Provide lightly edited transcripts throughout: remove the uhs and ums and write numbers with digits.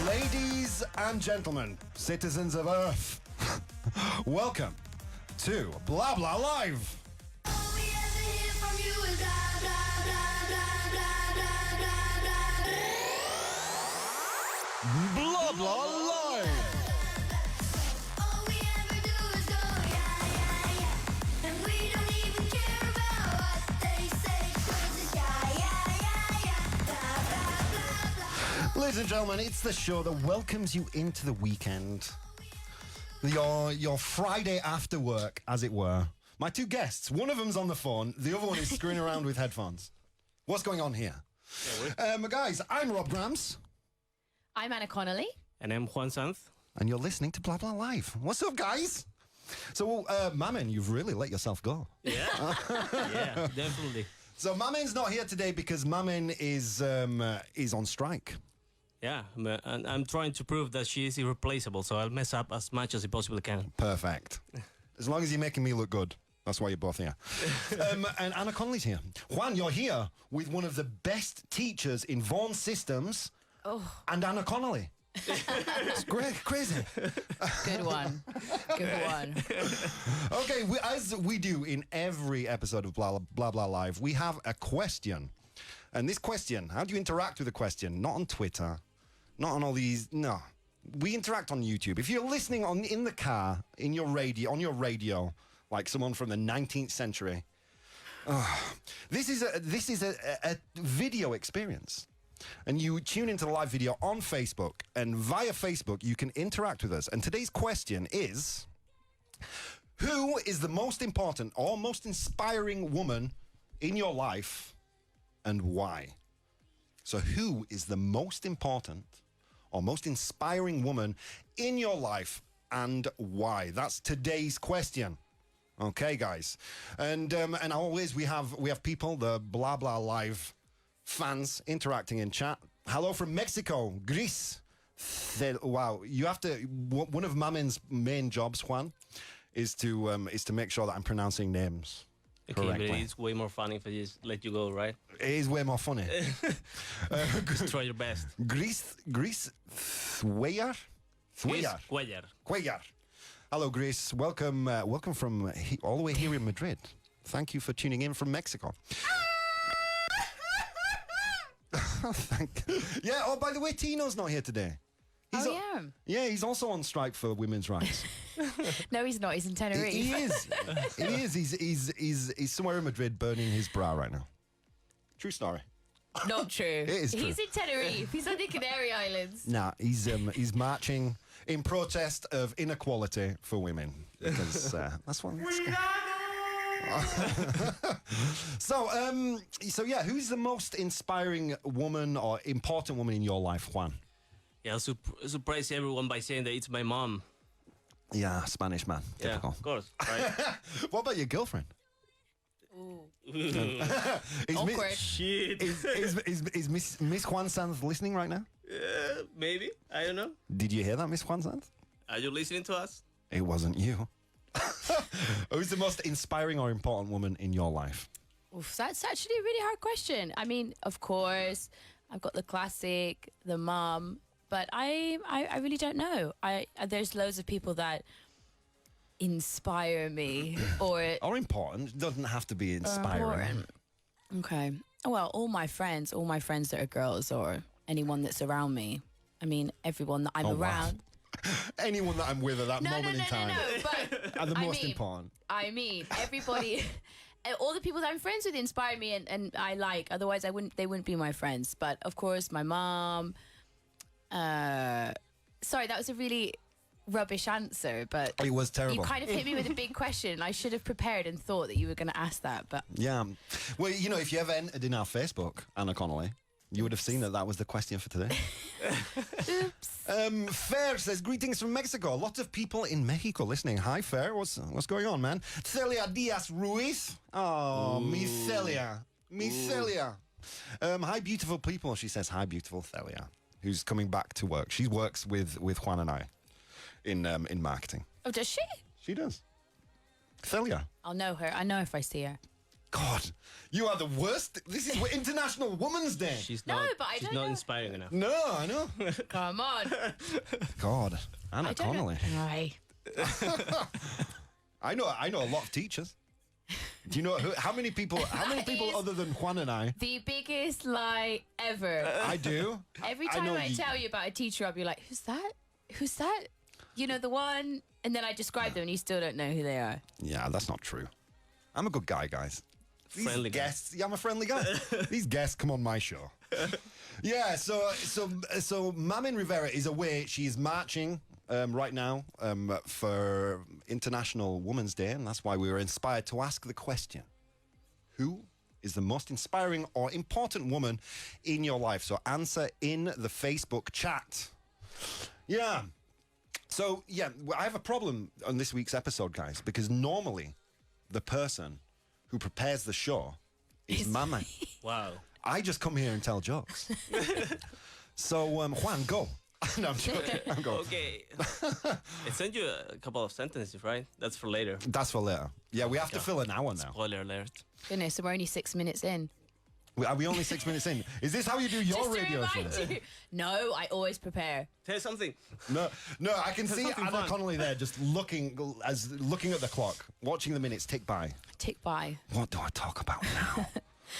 Ladies and gentlemen, citizens of Earth, welcome to Blah Blah Live. All we ever hear from you is blah, blah, blah, blah, blah, blah, blah, blah. Blah Blah Live. All we ever do is go, yeah, yeah, yeah. And we don't even care about what they say, 'cause it's yeah, yeah, yeah, yeah. Blah, blah, blah, blah. Ladies and gentlemen, it's the show that welcomes you into the weekend. Your Friday after work, as it were. My two guests, one of them's on the phone, the other one is screwing around with headphones. What's going on here? Guys, I'm Rob Grams. I'm Anna Connolly. And I'm Juan Sanz. And you're listening to Blah Blah Live. What's up, guys? So, Mamen, you've really let yourself go. Yeah, yeah, definitely. So, Mamen's not here today because Mamen is on strike. Yeah, and I'm trying to prove that she is irreplaceable, so I'll mess up as much as I possibly can. Perfect. As long as you're making me look good. That's why you're both here. And Anna Connolly's here. Juan, you're here with one of the best teachers in Vaughan Systems and Anna Connolly. It's great, crazy. Good one. Good one. Okay, as we do in every episode of Blah Blah Live, we have a question. And this question, how do you interact with the question? Not on Twitter, not on all these, no. We interact on YouTube. If you're listening in the car, on your radio, like someone from the 19th century, this is a video experience. And you tune into the live video on Facebook, and via Facebook you can interact with us. And today's question is, who is the most important or most inspiring woman in your life and why? So who is the most important or most inspiring woman in your life and why? That's today's question. Okay, guys. And always we have people, the Blah Blah Live fans interacting in chat. Hello from Mexico, Gris. Wow, you have to. One of Mamen's main jobs, Juan, is to make sure that I'm pronouncing names correctly. But it's way more funny if I just let you go, right? It is way more funny. Just try your best. Gris Cuellar. Hello, Gris. Welcome from all the way here in Madrid. Thank you for tuning in from Mexico. Yeah. Oh, by the way, Tino's not here today. Yeah. Yeah, he's also on strike for women's rights. No, he's not. He's in Tenerife. He is. He is. He's somewhere in Madrid burning his bra right now. True story. Not true. It is true. He's in Tenerife. He's on the Canary Islands. Nah, he's marching in protest of inequality for women because that's what. So yeah, who's the most inspiring woman or important woman in your life, Juan? Yeah, I'll surprise everyone by saying that it's my mom. Yeah, Spanish man. Yeah, Typical. of course. Right? What about your girlfriend? Ooh. Awkward. Shit. Is Miss Juan Sanz listening right now? Maybe. I don't know. Did you hear that, Miss Juan Sanz? Are you listening to us? It wasn't you. Who's the most inspiring or important woman in your life? Oof, that's actually a really hard question. I mean, of course, I've got the classic, the mum, but I really don't know. There's loads of people that inspire me or important. It doesn't have to be inspiring. Okay. Well, all my friends that are girls or anyone that's around me. I mean, everyone that I'm around. Wow. Anyone that I'm with at that moment in time but are the most important. I mean, everybody, all the people that I'm friends with inspire me and I like. Otherwise, they wouldn't be my friends. But of course, my mom. Sorry, that was a really rubbish answer, but it was terrible. You kind of hit me with a big question. I should have prepared and thought that you were going to ask that. But yeah, well, you know, if you ever entered in our Facebook, Anna Connolly, you would have seen that was the question for today. Oops. Fer says, greetings from Mexico. Lots of people in Mexico listening. Hi, Fer. What's going on, man? Celia Diaz Ruiz. Oh, mi Celia. Mi Celia. Hi, beautiful people. She says, hi, beautiful Celia, who's coming back to work. She works with Juan and I in marketing. Oh, does she? She does. Celia. I'll know her. I know if I see her. God, you are the worst. This is International Women's Day. She's No, not. but I she's don't not know. inspiring enough. No, I know. Come on. God, Anna I don't know. Connolly. Aye. I know a lot of teachers. Do you know how many people? How many people is- other than Juan and I? The biggest lie ever. I do. Every I time know I tell you about a teacher, I'll be like, who's that? Who's that? You know, the one. And then I describe them and you still don't know who they are. Yeah, that's not true. I'm a good guy, guys. These Friendly guy. guests. Yeah, I'm a friendly guy. These guests come on my show. Yeah, so Mamin Rivera is away. She is marching right now for International Women's Day, and that's why we were inspired to ask the question: who is the most inspiring or important woman in your life? So answer in the Facebook chat. Yeah. So, yeah, I have a problem on this week's episode, guys, because normally the person who prepares the show is Mama. Wow. I just come here and tell jokes. So, Juan, go. No, I'm joking. I'm going. Okay. I sent you a couple of sentences, right? That's for later. That's for later. Yeah, we have to fill an hour now. Spoiler alert. Goodness, we're only 6 minutes in. Are we only 6 minutes in? Is this how you do your Just to radio show? remind you. No, I always prepare. Tell something. No, I can see something Anna fun. Connolly there just looking at the clock, watching the minutes tick by. Tick by. What do I talk about now?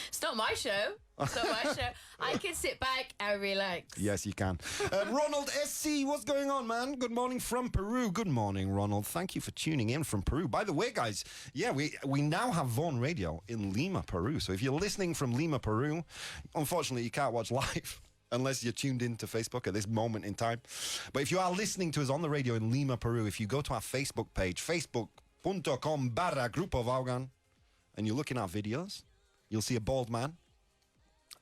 It's not my show. It's not my show. I can sit back and relax. Yes, you can. Ronald SC, what's going on, man? Good morning from Peru. Good morning, Ronald. Thank you for tuning in from Peru. By the way, guys, yeah, we now have Vaughan Radio in Lima, Peru. So if you're listening from Lima, Peru, unfortunately, you can't watch live unless you're tuned into Facebook at this moment in time. But if you are listening to us on the radio in Lima, Peru, if you go to our Facebook page, facebook.com/Grupo Vaughan, and you're looking at videos, you'll see a bald man,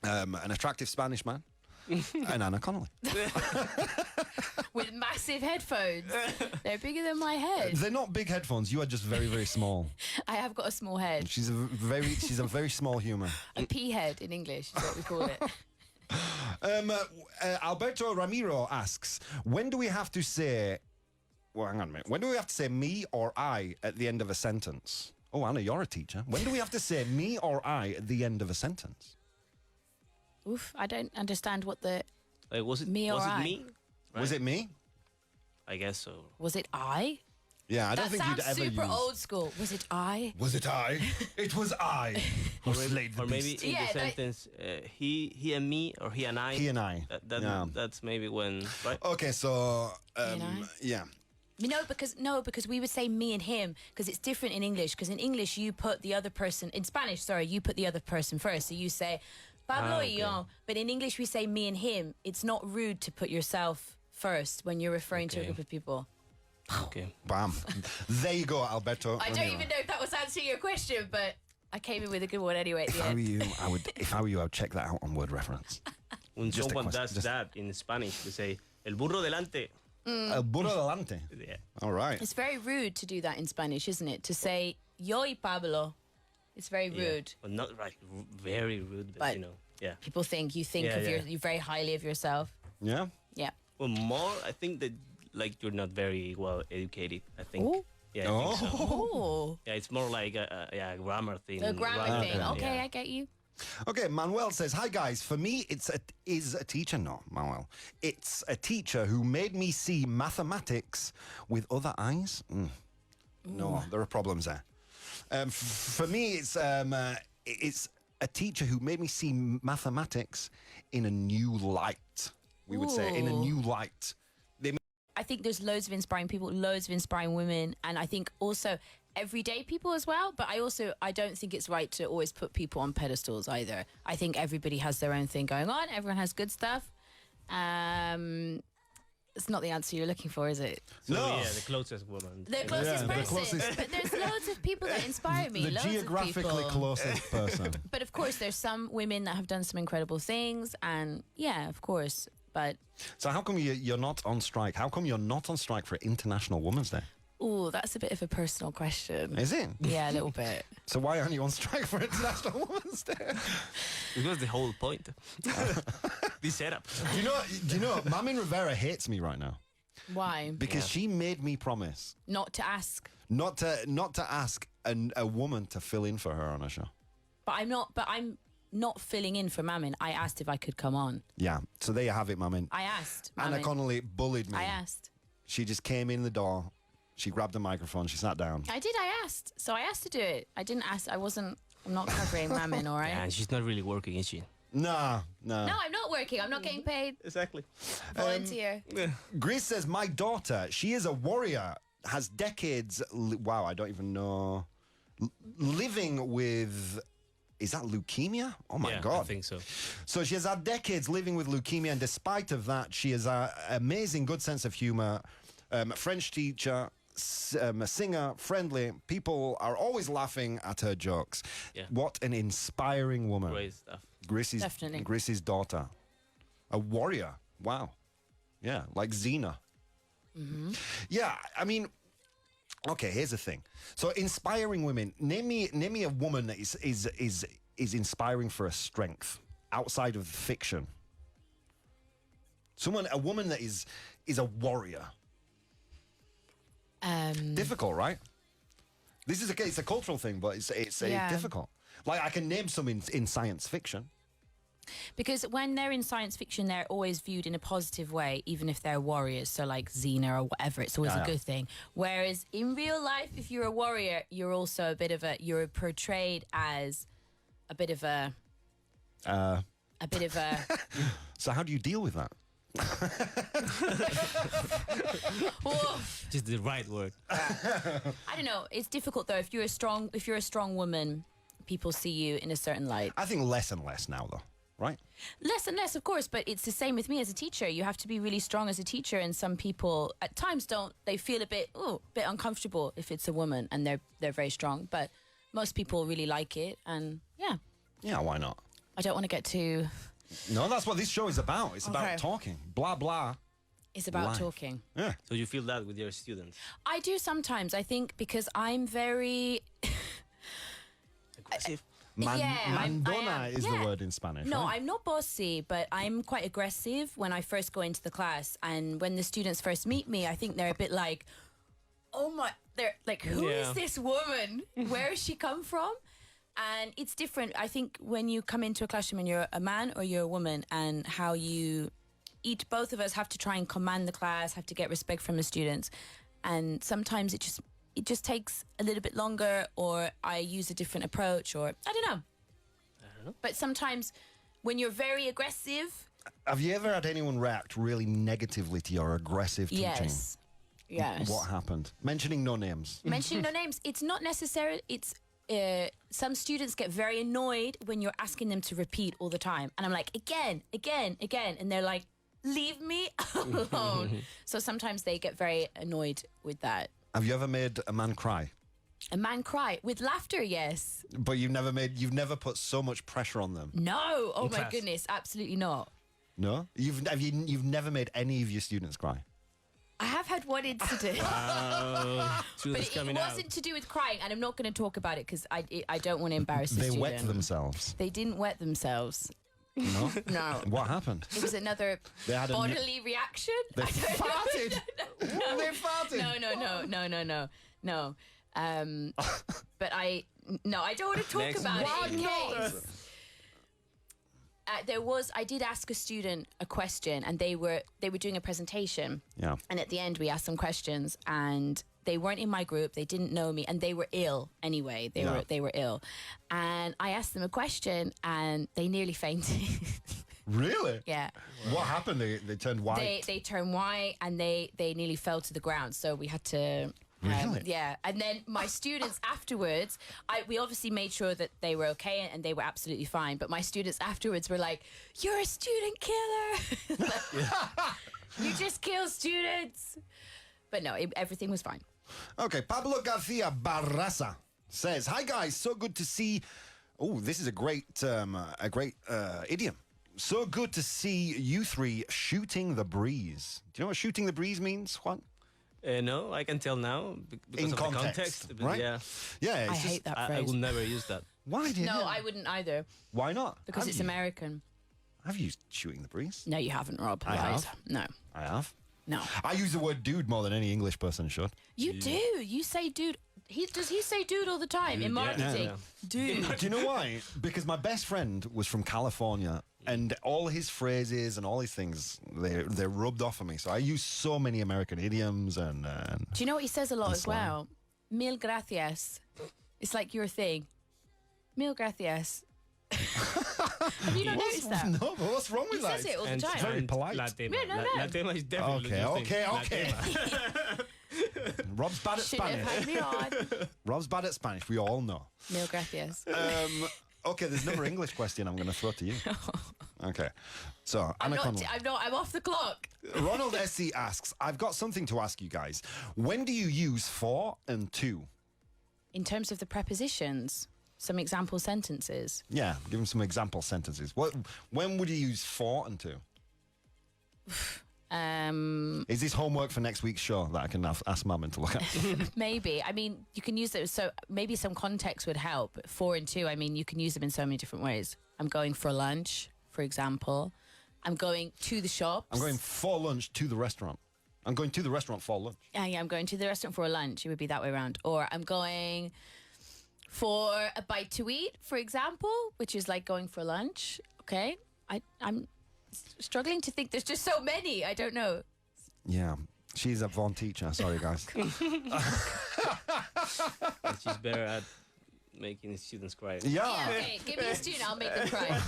an attractive Spanish man, and Anna Connolly. With massive headphones. They're bigger than my head. They're not big headphones. You are just very, very small. I have got a small head. She's a very small human. A pea head in English is what we call it. Alberto Ramiro asks, when do we have to say? Well, hang on a minute. When do we have to say me or I at the end of a sentence? Oh, Anna, you're a teacher. When do we have to say me or I at the end of a sentence? Oof, I don't understand what the... Like, was it Me or was I? it me? Was it me? I guess so. Was it I? Yeah, I don't That think you'd sounds ever super use. old school. Was it I? Was it I? It was I who slayed the Or maybe beast. in Yeah, the that- sentence, he and me, or he and I. He and I. Yeah. That's maybe when, right? Okay, so and I? yeah. Because we would say me and him because it's different in English. Because in English you put the other person in Spanish. Sorry, you put the other person first. So you say Pablo y yo. But in English we say me and him. It's not rude to put yourself first when you're referring to a Okay. group of people. Okay. Bam. There you go, Alberto. I don't even know if that was answering your question, but I came in with a good one anyway. At If the I were end. you, I would check that out on Word Reference. When Just a someone question, does just- that in Spanish, they say, el burro delante. El burro delante. Yeah. All right. It's very rude to do that in Spanish, isn't it? To say yo y Pablo. It's very rude. Well, not right, very rude, but, But- you know, yeah. People think you think Yeah, of yeah. you very highly of yourself. Yeah. Yeah. Well, more, I think that, like, you're not very well educated, I think. Ooh. Yeah, I think so. Oh, Yeah, it's more like a grammar thing. a grammar rather thing. than- Okay, yeah. I get you. Okay, Manuel says, hi guys, for me is a teacher, no, Manuel. It's a teacher who made me see mathematics with other eyes. No, there are problems there. For me, it's a teacher who made me see mathematics in a new light. We would say in a Ooh. new light. I think there's loads of inspiring people, loads of inspiring women, and I think also everyday people as well. But I don't think it's right to always put people on pedestals either. I think everybody has their own thing going on. Everyone has good stuff. It's not the answer you're looking for, is it? So, No. yeah, the closest woman. The closest the person. closest- But there's loads of people that inspire me. The loads geographically of people. closest person. But of course, there's some women that have done some incredible things, and yeah, of course. But So how come you're not on strike? How come you're not on strike for International Women's Day? ooh, that's a bit of a personal question. Is it? Yeah, a little bit. So why aren't you on strike for International Women's Day? Because the whole point. The setup. Do you know, Mamin Rivera hates me right now Why? because she made me promise Not to ask. not to ask a woman to fill in for her on a show. But I'm not filling in for Mamin. I asked if I could come on. Yeah. So there you have it, Mamin. I asked. Anna Mamin. Connolly bullied me. I asked. She just came in the door. She grabbed the microphone. She sat down. I did. I asked. So I asked to do it. I didn't ask. I'm not covering Mamin, all right? Yeah, and she's not really working, is she? No. No, I'm not working. I'm not getting paid. Exactly. Volunteer. Gris says, my daughter, she is a warrior, has decades, wow, I don't even know, living with, is that leukemia? Oh my God. I think so. So she has had decades living with leukemia, and despite of that, she has an amazing good sense of humor, French teacher, a singer, friendly. People are always laughing at her jokes. Yeah. What an inspiring woman. Great stuff. Definitely. Gris's daughter. A warrior. Wow. Yeah, like Xena. Yeah, I mean, okay, here's the thing. So inspiring women. Name me a woman that is inspiring for a strength outside of fiction. A woman that is a warrior. Difficult, right? This is it's a cultural thing, but it's Yeah. difficult. Like I can name some in science fiction. Because when they're in science fiction, they're always viewed in a positive way, even if they're warriors. So like Xena or whatever, it's always a good thing. Whereas in real life, if you're a warrior, you're also you're portrayed as a bit of a So how do you deal with that? Woof. Just the right word. I don't know. It's difficult though. If you're a strong woman, people see you in a certain light. I think less and less now, though. Right? Less and less, of course, but it's the same with me as a teacher. You have to be really strong as a teacher, and some people at times don't. They feel a bit uncomfortable if it's a woman and they're very strong. But most people really like it, and yeah. Yeah, why not? I don't want to get too. No, that's what this show is about. It's Okay. about talking. Blah, blah. It's about Life. talking. Yeah. So you feel that with your students? I do sometimes. I think because I'm very. Aggressive. Mandona is the Yeah. word in Spanish. No, right? I'm not bossy, but I'm quite aggressive when I first go into the class. And when the students first meet me, I think they're a bit like, oh my, they're like, who is Yeah. this woman? Where has she come from? And it's different. I think when you come into a classroom and you're a man or you're a woman, and how you both of us have to try and command the class, have to get respect from the students. And sometimes it just takes a little bit longer, or I use a different approach, or I don't know. But sometimes when you're very aggressive, Have you ever had anyone react really negatively to your aggressive teaching? yes. What happened? Mentioning no names. Mentioning no names, it's not necessary. It's some students get very annoyed when you're asking them to repeat all the time, and I'm like, again, and they're like, leave me alone. So sometimes they get very annoyed with that. Have you ever made a man cry? A man cry with laughter, yes. But you've never put so much pressure on them. No, oh my class. goodness, absolutely not. No? You've never made any of your students cry? I have had one incident. But Students it coming wasn't out. to do with crying, and I'm not going to talk about it because I don't want to embarrass the They student. wet themselves. They didn't wet themselves. No? No. What happened? It was another They had a bodily reaction. They I don't know. farted. They farted. No. But I don't want to talk Next. about Why it in not? case. I did ask a student a question, and they were doing a presentation. Yeah. And at the end, we asked some questions, and they weren't in my group. They didn't know me, and they were ill anyway. They were ill, and I asked them a question, and they nearly fainted. Really? Yeah, What happened? They turned white. they turned white, and they nearly fell to the ground. So we had to. Really? Yeah, and then my students afterwards, we obviously made sure that they were okay and they were absolutely fine. But my students afterwards were like, "You're a student killer! You just kill students!" But no, everything was fine. Okay, Pablo Garcia Barraza says, "Hi guys, so good to see." Oh, this is a great idiom. So good to see you three shooting the breeze. Do you know what shooting the breeze means? What? No, I can tell now because In of context, the context. But right? yeah, Yeah, I it's hate that I phrase. will never use that. Why did No, I wouldn't either Why not? because Have it's you? American. Have you shooting the breeze? No, you haven't, Rob. I Lies. have. No, I have. no. I use the word dude more than any English person should. You do. You say dude Does he say dude all the time in marketing? yeah. Dude. Do you know why? Because my best friend was from California, and all his phrases and all his things, they're rubbed off of me. So I use so many American idioms and Do you know what he says a lot as slang. well? Mil gracias. It's like your thing. Mil gracias. Have you not noticed that? No, but what's wrong He with that? says it all the time. very polite. Latina. No, no. Latina is definitely Okay. Latina. Rob's bad at Shouldn't have Spanish. had me on. Rob's bad at Spanish. We all know. Mil gracias. Okay, there's another English question I'm going to throw to you. Okay. So, I'm Anna Connell. I'm off the clock. Ronald SC asks, I've got something to ask you guys. When do you use for and to? In terms of the prepositions, some example sentences. Yeah, give him some example sentences. When would you use for and to? Is this homework for next week's show that I can ask Mammon to look at? Maybe. I mean, you can use those. So maybe some context would help. For and to, I mean, you can use them in so many different ways. I'm going for lunch, for example. I'm going to the shops. I'm going for lunch to the restaurant. I'm going to the restaurant for lunch. Yeah, I'm going to the restaurant for a lunch. It would be that way around. Or I'm going for a bite to eat, for example, which is like going for lunch. Okay. I'm struggling to think. There's just so many. I don't know. Yeah, she's a Vaughan teacher. Sorry, guys. And she's better at making the students cry. Yeah, okay. Give me a student. I'll make them cry.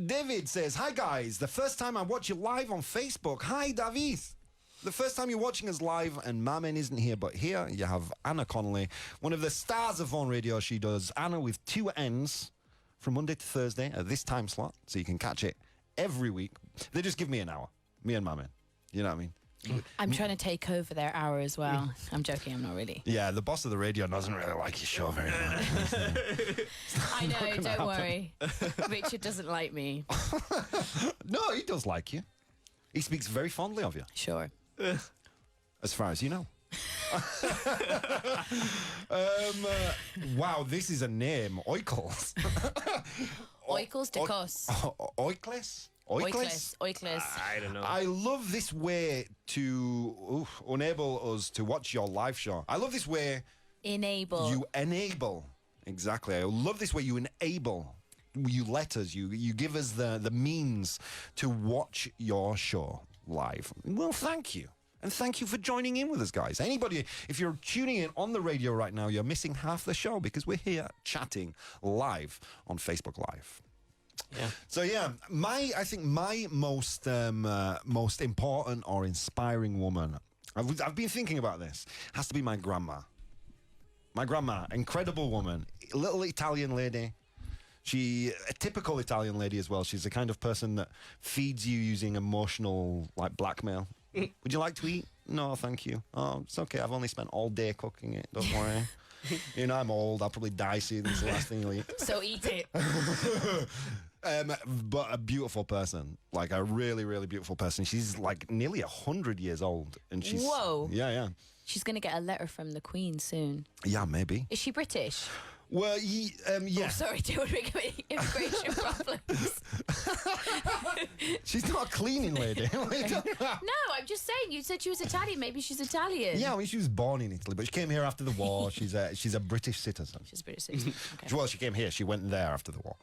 David says, hi guys, the first time I watch you live on Facebook. Hi David. The first time you're watching us live and Mamen isn't here, but here you have Anna Connolly, one of the stars of Vaughan Radio. She does Anna with 2 N's from Monday to Thursday at this time slot, so you can catch it every week. They just give me an hour, me and Mamen. You know what I mean? I'm trying to take over their hour as well. I'm joking. I'm not really. Yeah, the boss of the radio doesn't really like your show very much. I know. Don't worry. Richard doesn't like me. No, he does like you. He speaks very fondly of you, Sure. as far as you know. Wow, this is a name. Oikles. Oikles de Kos. Oikles? Oikles. Oikles. I don't know. I love this way to enable us to watch your live show. I love this way Enable. you enable. Exactly. I love this way you enable. You let us, you give us the means to watch your show live. Well, thank you. And thank you for joining in with us, guys. Anybody, if you're tuning in on the radio right now, you're missing half the show because we're here chatting live on Facebook Live. Yeah. So yeah, I think my most important or inspiring woman, I've been thinking about this, has to be my grandma. My grandma, incredible woman, little Italian lady. A typical Italian lady as well. She's the kind of person that feeds you using emotional blackmail. Would you like to eat? No, thank you. Oh, it's okay. I've only spent all day cooking it. Don't worry. You know, I'm old. I'll probably die soon. It's the last thing you'll eat. So eat it. But a beautiful person, like a really, really beautiful person. She's like nearly 100 years old, and she's Whoa. yeah, She's going to get a letter from the Queen soon. yeah, maybe. Is she British? Well, yeah, Oh, sorry, don't bring up any immigration problems. she's not a cleaning lady. What are you talking about? No, I'm just saying. You said she was Italian. Maybe she's Italian. Yeah, I mean, she was born in Italy, but she came here after the war. She's a British citizen. She's British. Okay. Well, she came here. She went there after the war.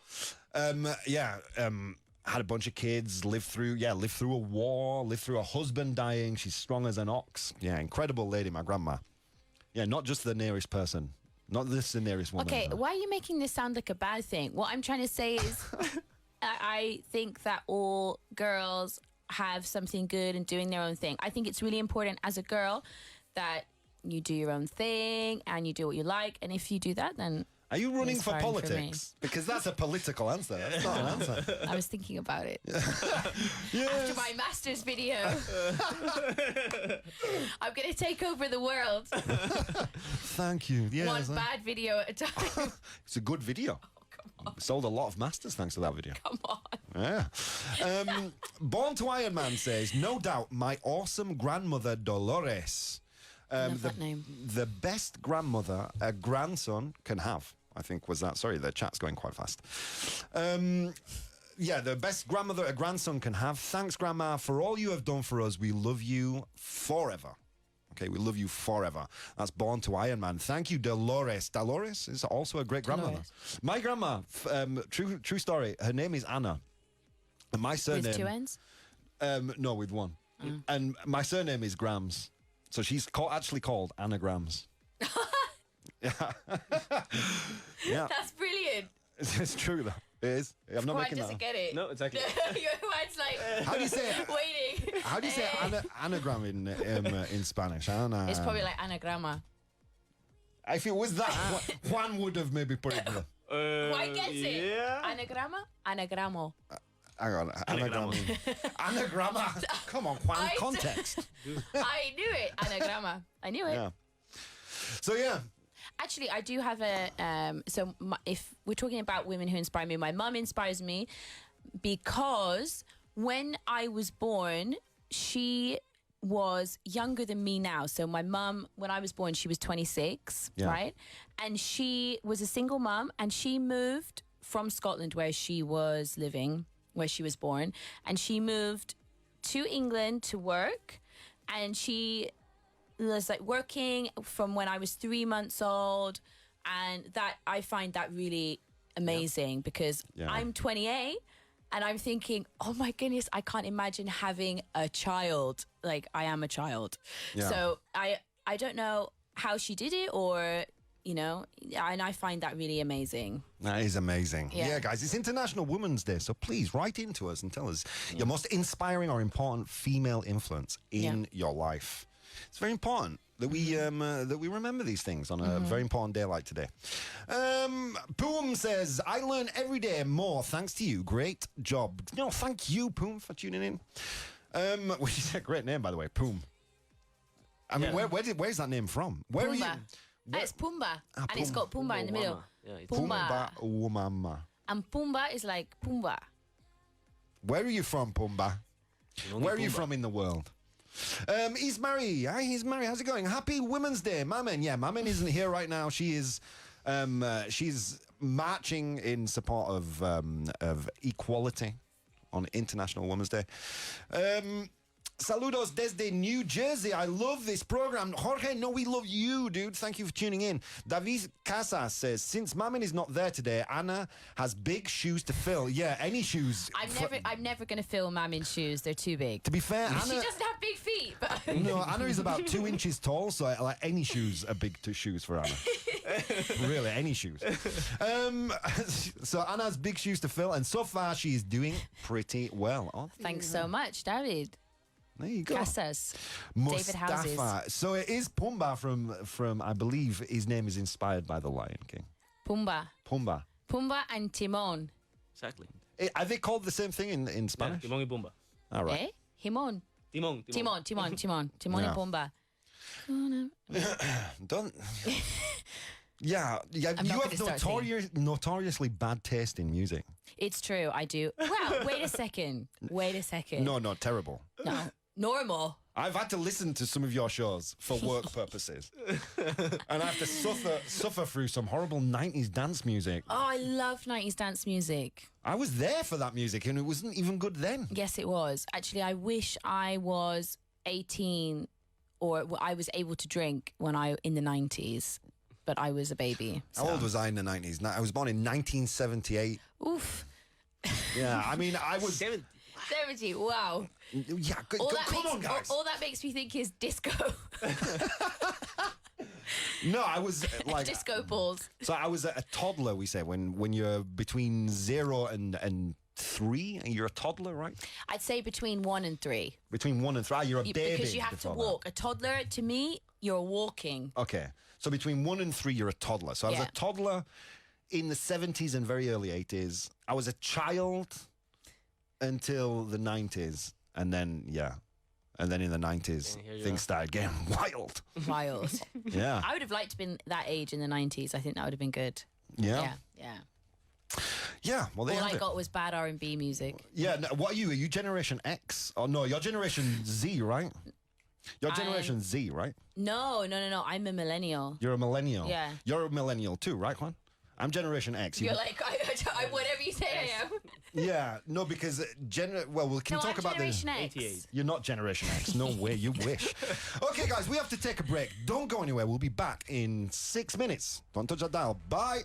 Had a bunch of kids, lived through a war, lived through a husband dying. She's strong as an ox. Yeah, incredible lady, my grandma. Yeah, not just the nearest person. Not the nearest woman. Okay, no. why are you making this sound like a bad thing? What I'm trying to say is I think that all girls have something good in doing their own thing. I think it's really important as a girl that you do your own thing and you do what you like. And if you do that, then Are you running for inspiring for politics? Because that's a political answer. That's not an answer. I was thinking about it. Yes. After my master's video, I'm going to take over the world. Thank you. Yes. One bad video at a time. It's a good video. Sold a lot of masters thanks to that video. Come on. Yeah. Born to Iron Man says, no doubt my awesome grandmother Dolores. Love that name. The best grandmother a grandson can have, I think was that. Sorry, the chat's going quite fast. Yeah, the best grandmother a grandson can have. Thanks, Grandma, for all you have done for us. We love you forever. Okay, we love you forever. That's Born to Iron Man. Thank you, Dolores. Dolores is also a great grandmother. My grandma, true story, her name is Anna. And my surname... With 2 N's? No, with 1. And my surname is Grams. So she's actually called Anagrams. Yeah. Yeah. That's brilliant. It's true, though. It is. I'm not Juan making that doesn't up. get it. No, exactly. Your Juan's like, How do you say it? waiting. How do you say anagram in Spanish? It's probably like anagrama. If it was that, Juan would have maybe put it there. Juan gets it. Yeah. Anagrama? Anagramo. Hang on. Anagram. Anagramma. Come on, Juan. I Context. I knew it. Anagrama. I knew it. Yeah. So, yeah. Actually, I do have a... if we're talking about women who inspire me, my mum inspires me because when I was born, she was younger than me now. So my mum, when I was born, she was 26, right? And she was a single mum, and she moved from Scotland, where she was living, where she was born, and she moved to England to work, and she was like working from when I was 3 months old, and that I find that really amazing because I'm 28 and I'm thinking, oh my goodness, I can't imagine having a child. Like, I am a child. So I don't know how she did it, or you know, and I find that really amazing. That is amazing. Yeah. Yeah, guys, it's International Women's Day, so please write into us and tell us your most inspiring or important female influence in your life. It's very important that we remember these things on a very important day like today. Poom says, I learn every day more thanks to you. Great job. No, thank you, Poom, for tuning in. Which is a great name, by the way, Poom. I mean, where's that name from? Where Pumbaa. are you? It's Pumbaa, and it's got Pumbaa in the middle. Yeah, it's Pumbaa. Umama. And Pumbaa is like Pumbaa. Where are you from, Pumbaa? Where are you from in the world? Ismari. Hi, Ismari. How's it going? Happy Women's Day, Mamen. Yeah, Mamen isn't here right now. She is, she's marching in support of equality on International Women's Day. Saludos desde New Jersey. I love this program. Jorge, no, we love you, dude. Thank you for tuning in. David Casas says, since Mamen is not there today, Anna has big shoes to fill. Yeah, any shoes. I'm never going to fill Mamin's shoes. They're too big. To be fair, She Anna... doesn't have big feet. But No, Anna is about 2 inches tall, so like any shoes are big shoes for Anna. Really, any shoes. So Anna has big shoes to fill, and so far she is doing pretty well. Oh, thanks so much, David. there you go. Casas. David Houses. Mustafa. So it is Pumbaa from I believe his name is inspired by the Lion King. Pumbaa. Pumbaa. Pumbaa and Timon. Exactly. Are they called the same thing in Yeah, Spanish? Timon y Pumba. All right. Eh? Timon. Timon. Timon. Timon Yeah. and Pumbaa. Don't. Yeah, you not have gonna start notoriously bad taste in music. It's true, I do. Wow, wait a second. No, terrible. No. Normal. I've had to listen to some of your shows for work purposes, and I have to suffer through some horrible 90s dance music. Oh, I love 90s dance music. I was there for that music, and it wasn't even good then. Yes, it was. Actually, I wish I was 18 or I was able to drink in the 90s, but I was a baby. How old was I in the 90s? I was born in 1978. Oof. Yeah, I mean, I was... 70, wow. Yeah, come on, guys. All that makes me think is disco. No, I was like... Disco balls. So I was a toddler, we say, when you're between 0 and 3, you're a toddler, right? I'd say between 1 and 3. Between 1 and 3, you're a baby. Because you have to before walk. A toddler, to me, you're walking. that. Okay, so between 1 and 3, you're a toddler. So I was a toddler in the 70s and very early 80s. I was a child until the 90s, and then, and then in the 90s, things started getting wild. Wild. Yeah. I would have liked to have been that age in the 90s. I think that would have been good. Yeah. Yeah. Well, they All have I it. got was bad R&B music. Yeah, no, what are you? Are you Generation X? Oh, no, you're Generation Z, right? You're Generation Z, right? No. I'm a millennial. You're a millennial. Yeah. You're a millennial too, right, Juan? I'm Generation X. You're like, I'm whatever you say I am. Yeah, no, because well, we can No, talk I'm about Generation the. X. 88. You're not Generation X. No way, you wish. Okay, guys, we have to take a break. Don't go anywhere. We'll be back in 6 minutes. Don't touch that dial. Bye.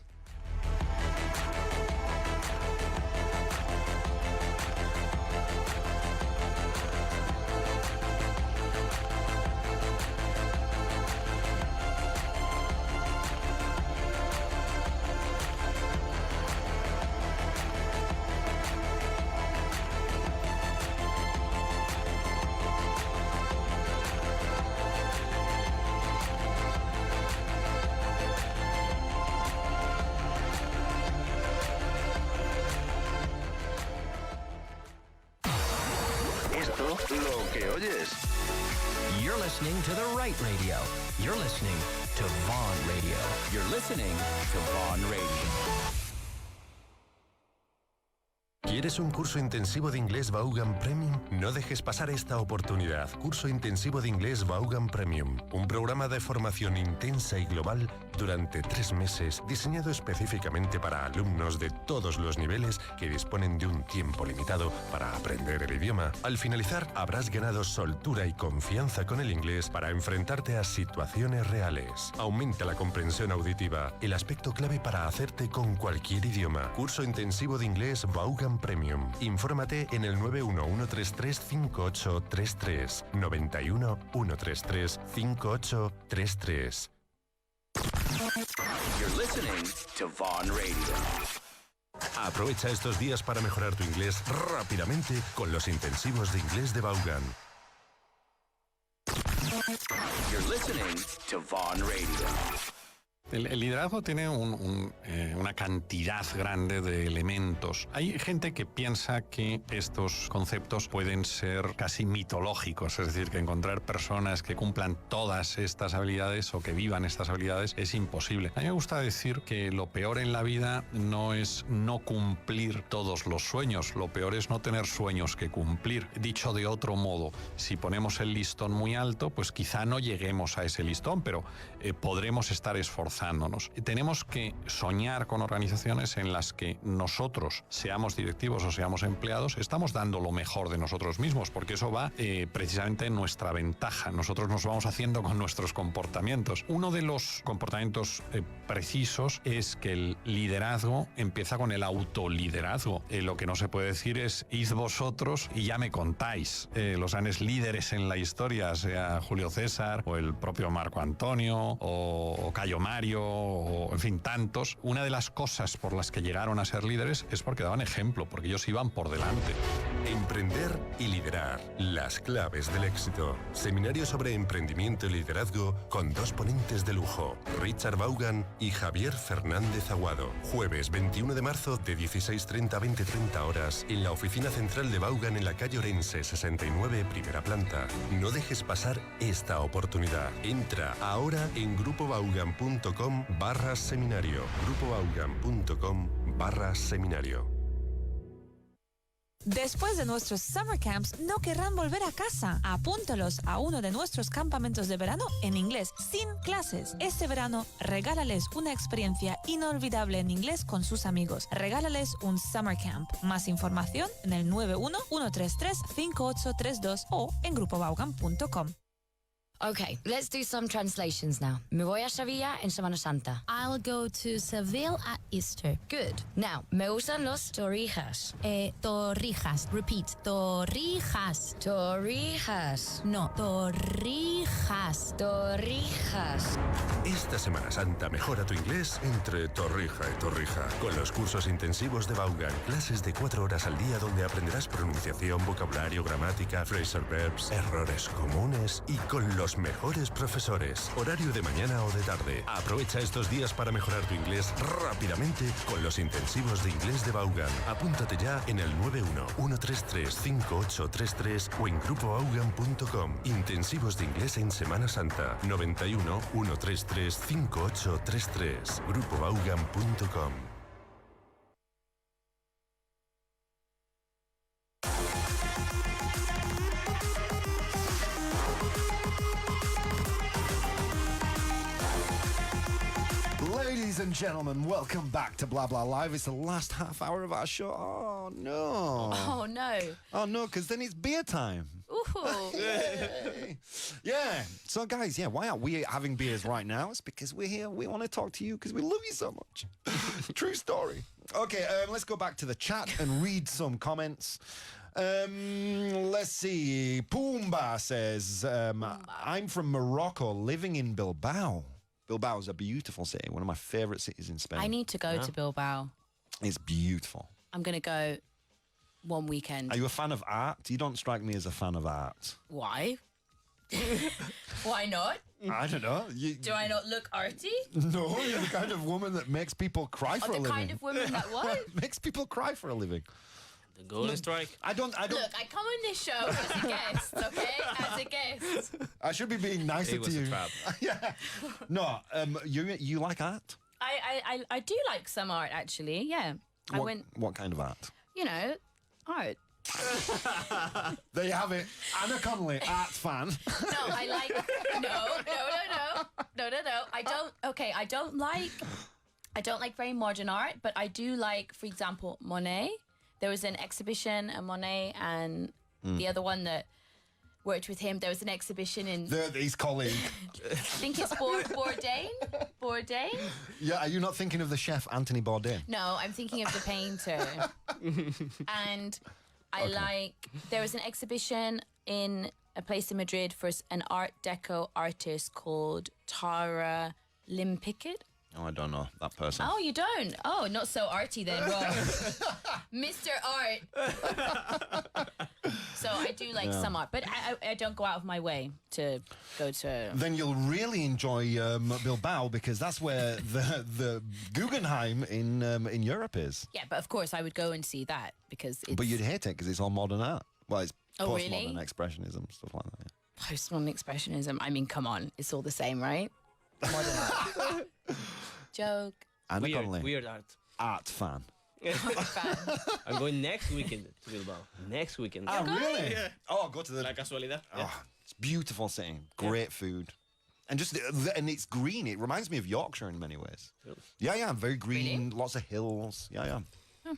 Lo que oyes. You're listening to the right radio. You're listening to Vaughan Radio. You're listening to Vaughan Radio. ¿Quieres un curso intensivo de inglés Vaughan Premium? No dejes pasar esta oportunidad. Curso intensivo de inglés Vaughan Premium. Un programa de formación intensa y global durante 3 meses, diseñado específicamente para alumnos de todos los niveles que disponen de un tiempo limitado para aprender el idioma. Al finalizar, habrás ganado soltura y confianza con el inglés para enfrentarte a situaciones reales. Aumenta la comprensión auditiva, el aspecto clave para hacerte con cualquier idioma. Curso intensivo de inglés Vaughan Premium. Infórmate en el 91-133-5833. 91-133-5833. You're listening to Vaughan Radio. Aprovecha estos días para mejorar tu inglés rápidamente con los intensivos de inglés de Vaughan. You're listening to Vaughan Radio. El liderazgo tiene una cantidad grande de elementos. Hay gente que piensa que estos conceptos pueden ser casi mitológicos, es decir, que encontrar personas que cumplan todas estas habilidades o que vivan estas habilidades es imposible. A mí me gusta decir que lo peor en la vida no es no cumplir todos los sueños, lo peor es no tener sueños que cumplir. Dicho de otro modo, si ponemos el listón muy alto, pues quizá no lleguemos a ese listón, pero podremos estar esforzándonos. Tenemos que soñar con organizaciones en las que nosotros, seamos directivos o seamos empleados, estamos dando lo mejor de nosotros mismos, porque eso va precisamente en nuestra ventaja. Nosotros nos vamos haciendo con nuestros comportamientos. Uno de los comportamientos precisos es que el liderazgo empieza con el autoliderazgo. Lo que no se puede decir es id vosotros y ya me contáis. Los grandes líderes en la historia, sea Julio César o el propio Marco Antonio o Cayo Mario, o en fin, tantos, una de las cosas por las que llegaron a ser líderes es porque daban ejemplo, porque ellos iban por delante. Emprender y liderar. Las claves del éxito. Seminario sobre emprendimiento y liderazgo con 2 ponentes de lujo, Richard Vaughan y Javier Fernández Aguado. Jueves 21 de marzo de 16:30 a 20:30 horas en la oficina central de Vaughan en la calle Orense 69, primera planta. No dejes pasar esta oportunidad. Entra ahora en grupovaughan.com/seminario. grupovaughan.com/seminario. Después de nuestros summer camps, no querrán volver a casa. Apúntalos a uno de nuestros campamentos de verano en inglés, sin clases. Este verano, regálales una experiencia inolvidable en inglés con sus amigos. Regálales un summer camp. Más información en el 91-133-5832 o en grupovaughan.com. Okay, let's do some translations now. Me voy a Sevilla en Semana Santa. I'll go to Seville at Easter. Good. Now, me gustan los torrijas. Torrijas. Repeat. Torrijas. Torrijas. No, torrijas. Torrijas. Esta Semana Santa mejora tu inglés entre Torrija y Torrija. Con los cursos intensivos de Vaughan, clases de 4 horas al día donde aprenderás pronunciación, vocabulario, gramática, phrasal verbs, errores comunes y con los mejores profesores. Horario de mañana o de tarde. Aprovecha estos días para mejorar tu inglés rápidamente con los intensivos de inglés de Vaughan. Apúntate ya en el 91-133-5833 o en grupovaughan.com. Intensivos de inglés en Semana Santa. 91-133-5833. grupovaughan.com. Ladies and gentlemen, welcome back to Blah Blah Live. It's the last half hour of our show. Oh, no. Oh, no. Oh, no, because then it's beer time. Ooh. Yeah. So, guys, why aren't we having beers right now? It's because we're here. We want to talk to you because we love you so much. True story. Okay, let's go back to the chat and read some comments. Let's see. Pumbaa says, I'm from Morocco, living in Bilbao. Bilbao is a beautiful city, one of my favorite cities in Spain. I need to go to Bilbao. It's beautiful. I'm going to go one weekend. Are you a fan of art? You don't strike me as a fan of art. Why? Why not? I don't know. Do I not look arty? No, you're the kind of woman that makes people cry for a living. The kind of woman that what? Makes people cry for a living. The golden strike. I don't. Look, I come on this show as a guest, okay? As a guest. I should be being nicer to you. Yeah. No, you like art? I do like some art, actually, yeah. What kind of art? You know, art. There you have it. Anna Connolly, art fan. No, I like... No. I don't like very modern art, but I do like, for example, Monet. There was an exhibition at Monet, and the other one that worked with him, there was an exhibition in... His colleague. I think it's Bourdain? Bourdain? Yeah, are you not thinking of the chef, Anthony Bourdain? No, I'm thinking of the painter. And there was an exhibition in a place in Madrid for an Art Deco artist called Tara Limpickett. Oh, I don't know that person. Oh, you don't? Oh, not so arty then. Well, Mr. Art. So I do like some art, but I don't go out of my way to go to... Then you'll really enjoy Bilbao, because that's where the Guggenheim in Europe is. Yeah, but of course I would go and see that because it's... But you'd hate it because it's all modern art. Well, it's postmodern really? expressionism, stuff like that. Yeah. Postmodern expressionism. I mean, come on. It's all the same, right? Modern art. Joke. Anna Connolly. Weird art. Art fan. I'm going next weekend to Bilbao. Next weekend. Oh, really? Yeah. Oh, go to the... La casualidad. Oh, it's beautiful city. Great food. And and it's green. It reminds me of Yorkshire in many ways. Really? Yeah, very green. Really? Lots of hills. Yeah. Have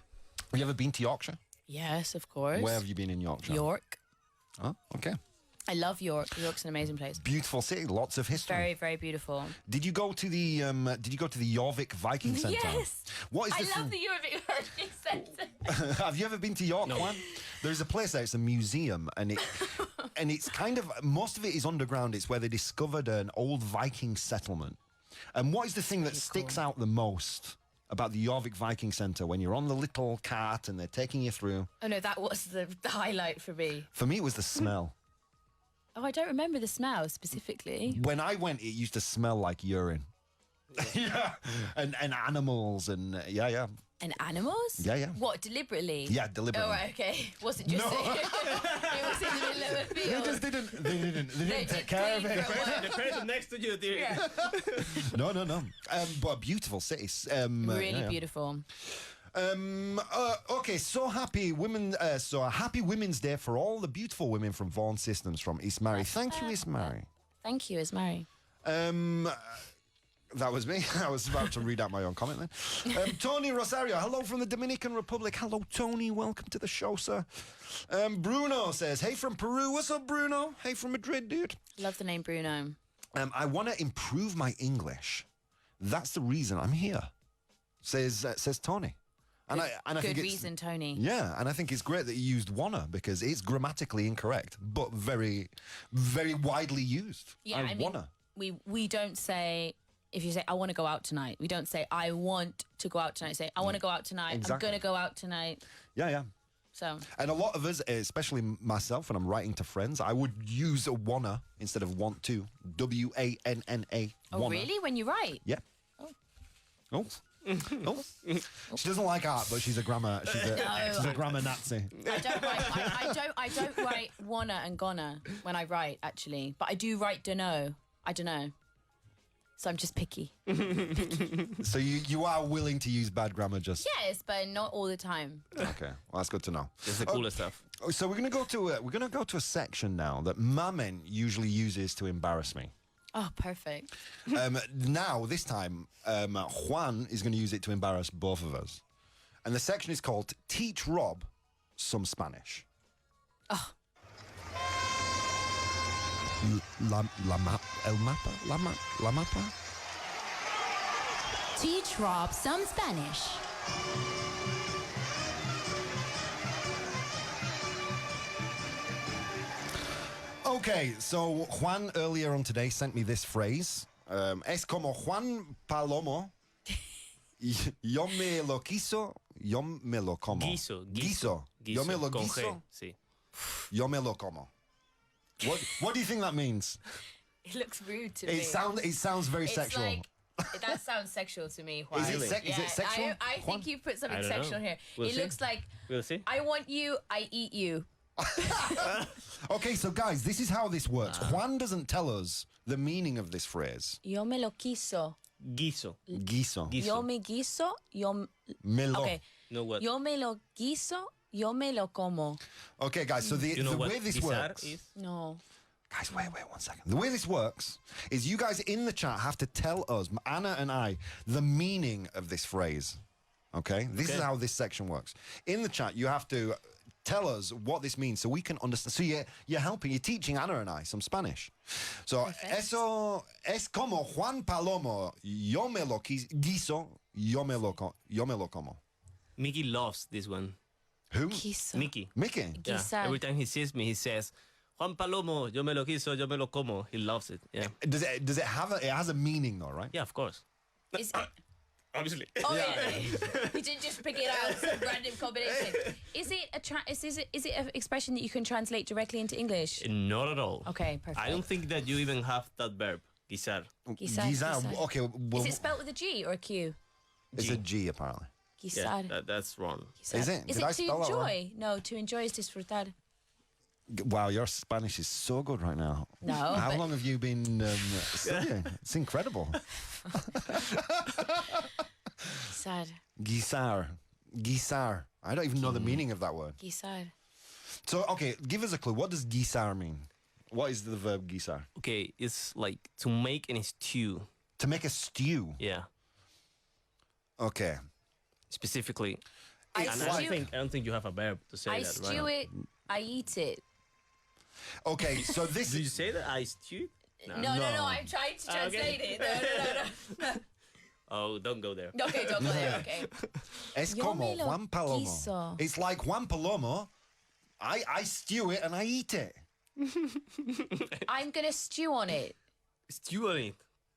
you ever been to Yorkshire? Yes, of course. Where have you been in Yorkshire? York. Oh, okay. I love York. York's an amazing place. Beautiful city, lots of history. Very, very beautiful. Did you go to the Jorvik Viking Centre? Yes. What is I love the Jorvik Viking Centre. Have you ever been to York? No. One? There's a place there. It's a museum, and it's kind of, most of it is underground. It's where they discovered an old Viking settlement. And what is the thing that sticks out the most about the Jorvik Viking Centre when you're on the little cart and they're taking you through? Oh no, that was the highlight for me. For me, it was the smell. Oh, I don't remember the smell specifically. When I went, it used to smell like urine. Yeah, and animals and yeah. And animals? Yeah. What, deliberately? Yeah, deliberately. Oh, right, okay. Wasn't just it was in the middle of a field. They didn't take care of it. The person next to you, dear. Yeah. No. But a beautiful city. Really beautiful. Okay, so happy a happy Women's Day for all the beautiful women from Vaughan Systems from East Mary. Thank you, East Mary. Thank you, East Mary. That was me. I was about to read out my own comment then. Tony Rosario, hello from the Dominican Republic. Hello, Tony. Welcome to the show, sir. Bruno says, hey from Peru. What's up, Bruno? Hey from Madrid, dude. Love the name Bruno. I want to improve my English. That's the reason I'm here, says Tony. And I Good think reason, Tony. Yeah, and I think it's great that you used wanna, because it's grammatically incorrect, but very, very widely used. Yeah, I mean, wanna. We don't say, if you say, I want to go out tonight, we don't say, I want to go out tonight. Say, I want to go out tonight. Exactly. I'm going to go out tonight. Yeah. So. And a lot of us, especially myself, when I'm writing to friends, I would use a wanna instead of want to. WANNA. Oh, wanna. really? When you write? Yeah. Oh. She doesn't like art, but she's a grammar. She's a grammar Nazi. I don't write wanna and gonna when I write, actually, but I do write dunno. I don't know. So I'm just picky. So you are willing to use bad grammar, just Yes, but not all the time. okay. Well, that's good to know. It's the coolest stuff. So we're gonna go to a section now that Mamen usually uses to embarrass me. Oh, perfect. Now, this time, Juan is going to use it to embarrass both of us. And the section is called Teach Rob Some Spanish. Oh. La mapa? Teach Rob some Spanish. Okay, so Juan earlier on today sent me this phrase. Es como Juan Palomo. Yo me lo quiso, yo me lo como. Guiso. Yo me lo con G, guiso, sí. yo me lo como. What do you think that means? It looks rude to me. It sounds very It's sexual. like, that sounds sexual to me, Juan. Is it sexual? I Juan? think you put something I don't sexual know. here. We'll It see. looks like, We'll see. I want you, I eat you. Okay, so guys, this is how this works. Juan doesn't tell us the meaning of this phrase. Yo me lo quiso. Guiso. Guiso. Yo me guiso, Me lo. Okay. No what? Yo me lo guiso, yo me lo como. Okay, guys, so the You know what way this guisar works... is? No. Guys, wait 1 second. The way this works is you guys in the chat have to tell us, Anna and I, the meaning of this phrase. Okay? This is Okay. how this section works. In the chat, you have to tell us what this means so we can understand. So you're teaching Anna and I some Spanish. So, eso es como Juan Palomo, yo me lo guiso, yo me lo como. Mickey loves this one. Who? Quiso. Mickey. Mickey. Yeah. Guisar. Every time he sees me, he says, Juan Palomo, yo me lo quiso, yo me lo como. He loves it. Yeah. Does it have it has a meaning though, right? Yeah, of course. Is it? Obviously. Oh, yeah. You didn't just pick it out, some random combination. Is it an expression that you can translate directly into English? Not at all. Okay, perfect. I don't think that you even have that verb, guisar. Guisar. Guisar. Okay, well, Is it spelled with a G or a Q? it's a G apparently. Guisar. Yeah, that's wrong. Guisar. Is it? Is Did it I to spell that enjoy? right? No, to enjoy is disfrutar. Wow, your Spanish is so good right now. No, How but- long have you been studying? It's incredible. Sad. Guisar. I don't even know the meaning of that word. Guisar. So, okay, give us a clue. What does guisar mean? What is the verb guisar? Okay, it's like to make an stew. To make a stew. Yeah, Okay. specifically. I And stew- I don't think you have a verb to say I that. stew right? it, I eat it. Okay, so this Did you is... say that I stew? No, No. I'm trying to translate okay. it. No. Oh, don't go there. Okay, don't go there, okay. Es Yo como me lo Juan Palomo. guiso. It's like Juan Palomo. I stew it and I eat it. I'm going to stew on it. Stew on it.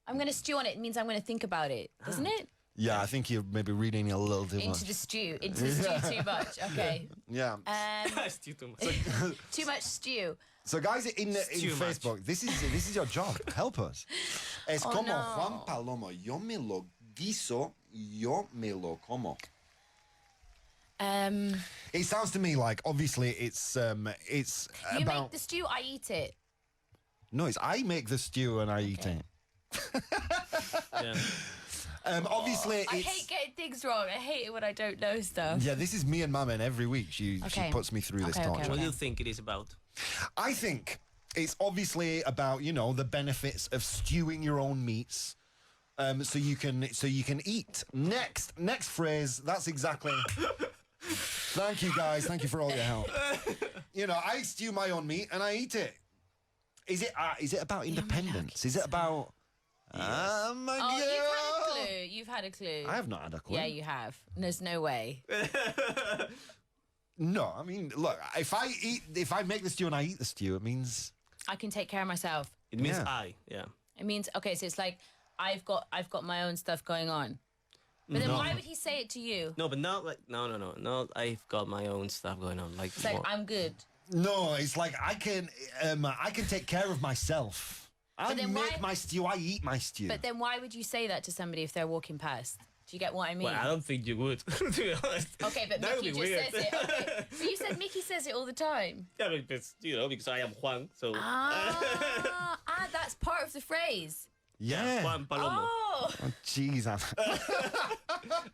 I'm going to stew on it. It means I'm going to think about it, doesn't it? Yeah, I think you're maybe reading a little too Into much. the stew. Into the stew too much. Okay. Yeah. Stew too much. Too much stew. So, guys, in too much. Facebook, this is your job. Help us. Es Oh, como no. Juan Palomo. Yo me lo guiso. Yo me lo como. It sounds to me like obviously it's You about make the stew, I eat it. no, it's I make the stew and I eat it. Yeah. Obviously, I it's hate getting things wrong. I hate it when I don't know stuff. yeah. This is me and Mama, and every week she Okay. puts me through this Okay, okay, torture. What do you think it is about? I think it's obviously about the benefits of stewing your own meats, so you can eat. Next phrase. That's exactly. Thank you guys. Thank you for all your help. I stew my own meat and I eat it. Is it about independence? Is it about? Oh my Oh, God. you've had a clue. You've had a clue. I have not had a clue. Yeah, you have. There's no way. No, I mean, look. If I make the stew and I eat the stew, it means I can take care of myself. It means Yeah. I. Yeah. It means okay, so it's like I've got my own stuff going on. But then why would he say it to you? No, but not like no. I've got my own stuff going on. Like, It's like what? I'm good. no. It's like I can take care of myself. I then make why- my stew. I eat my stew. But then why would you say that to somebody if they're walking past? Do you get what I mean? Well, I don't think you would, to be honest. Okay, but That would Mickey be just weird. says it. Okay. But you said Mickey says it all the time. Yeah, because because I am Juan, so That's part of the phrase. yeah. Juan Palomo. Oh, Jeez,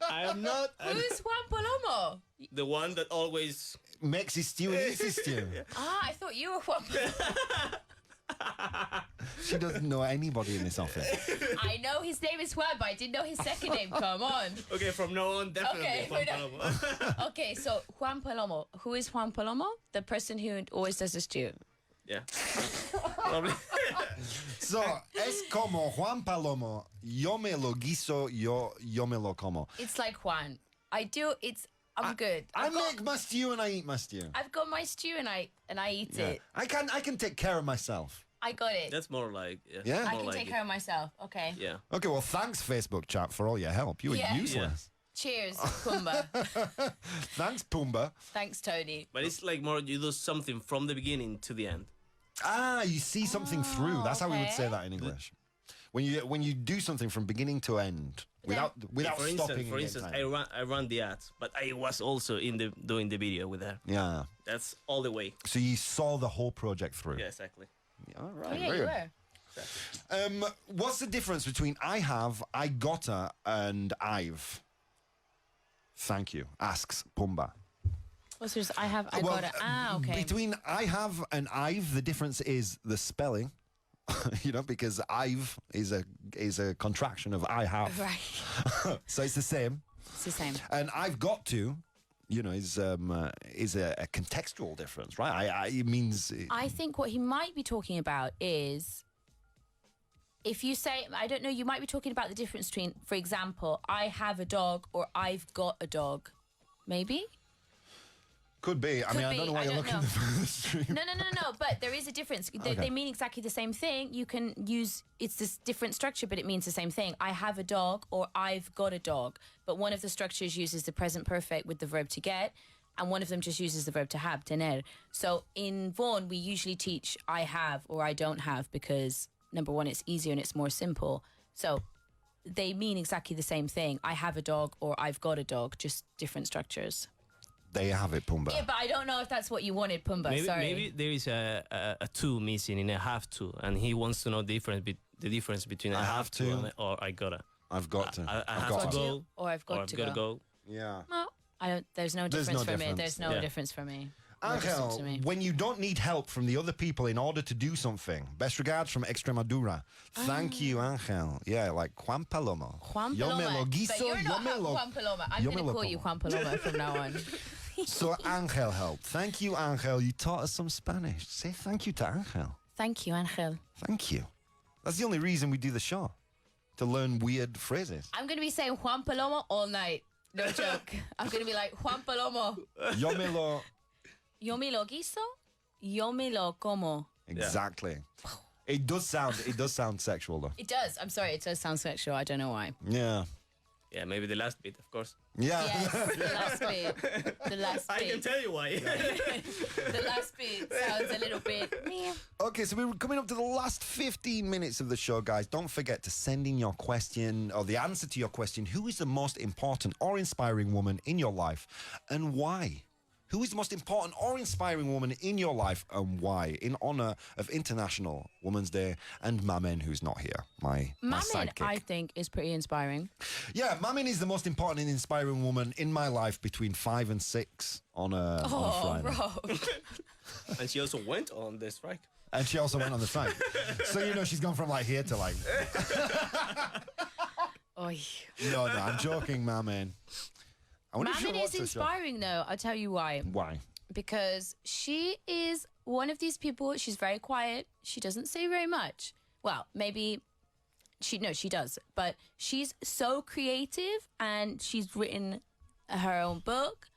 I am not who's Juan Palomo? the one that always. makes his stew and eats his stew. I thought you were Juan Palomo. She doesn't know anybody in this office. I know his name is Juan, but I didn't know his second name. Come on. Okay, from now on, definitely Okay, Juan we Palomo. Okay, so Juan Palomo. Who is Juan Palomo? The person who always does the stew. Yeah. Probably. So, es como Juan Palomo. Yo me lo guiso, yo me lo como. It's like Juan. I'm good. I make my stew and I eat my stew. I've got my stew and I eat Yeah. it. I can take care of myself. I got it. That's more like. Yeah? I more can like take it. care of myself. Okay. Yeah. Okay, well, thanks, Facebook chat, for all your help. You were Yeah. useless. Cheers, Pumba. Thanks, Pumbaa. Thanks, Tony. But it's like more you do something from the beginning to the end. Ah, you see something through. That's how we would say okay. that in English. When you do something from beginning to end without For stopping. instance, I ran the ads, but I was also doing the video with her. Yeah. That's all the way. So you saw the whole project through. Yeah, exactly. All right. Oh, yeah, very you good. were. What's the difference between I have, I gotta, and I've? Thank you. Asks Pumbaa. What's yours? I got it. Okay. Between I have and I've, the difference is the spelling. Because I've is a contraction of I have. Right. So it's the same. It's the same. And I've got to, is a contextual difference, right? It means. I think what he might be talking about is if you say, I don't know, you might be talking about the difference between, for example, I have a dog or I've got a dog. Maybe? Could be. I don't know why you're looking for the stream. No. But there is a difference. They mean exactly the same thing. You can use, it's this different structure, but it means the same thing. I have a dog or I've got a dog. But one of the structures uses the present perfect with the verb to get, and one of them just uses the verb to have, tener. So in Vaughan, we usually teach I have or I don't have because, number one, it's easier and it's more simple. So they mean exactly the same thing. I have a dog or I've got a dog, just different structures. There you have it, Pumbaa. Yeah, but I don't know if that's what you wanted, Pumbaa. Sorry. Maybe there is a to missing in a have to, and he wants to know the difference between I have to or I gotta. I've got to. I I've have got to go or I've got or I've to gotta go. go. Yeah. No, I don't. There's no difference for me. difference. There's no Yeah. difference for me. No difference Angel, to me. when you don't need help from the other people in order to do something, best regards from Extremadura. Thank you, Angel. Yeah, like Juan Palomo. Juan Yo me Paloma. lo guiso, But you're yo not me lo... Juan Paloma. I'm yo going me to lo call you como. Juan Paloma from now on. So Angel helped. Thank you, Angel. You taught us some Spanish. Say thank you to Angel. Thank you, Angel. Thank you. That's the only reason we do the show, to learn weird phrases. I'm going to be saying Juan Paloma all night. No joke. I'm going to be like, Juan Palomo. Yo me lo... Yo me lo guiso, yo me lo como. Exactly. It does sound sexual, though. It does. I'm sorry. It does sound sexual. I don't know why. Yeah. Yeah, maybe the last bit, of course. Yeah. Yes, the last bit. The last bit. I can tell you why. The last bit sounds a little bit... meh. Okay, so we're coming up to the last 15 minutes of the show, guys. Don't forget to send in your question or the answer to your question. Who is the most important or inspiring woman in your life and why? Who is the most important or inspiring woman in your life and why? In honor of International Women's Day and Mamen, who's not here, my Mamin, sidekick. I think, is pretty inspiring. Yeah, Mamen is the most important and inspiring woman in my life between 5 and 6 on a Friday. Bro. And she also went on the strike. And she also went on the strike. So, she's gone from here to Oy. No, I'm joking, Mamen. I wonder if she'll Mamin watch is the show. inspiring, though. I'll tell you why. Why? Because she is one of these people. She's very quiet. She doesn't say very much. Well, maybe she does. But she's so creative, and she's written her own book,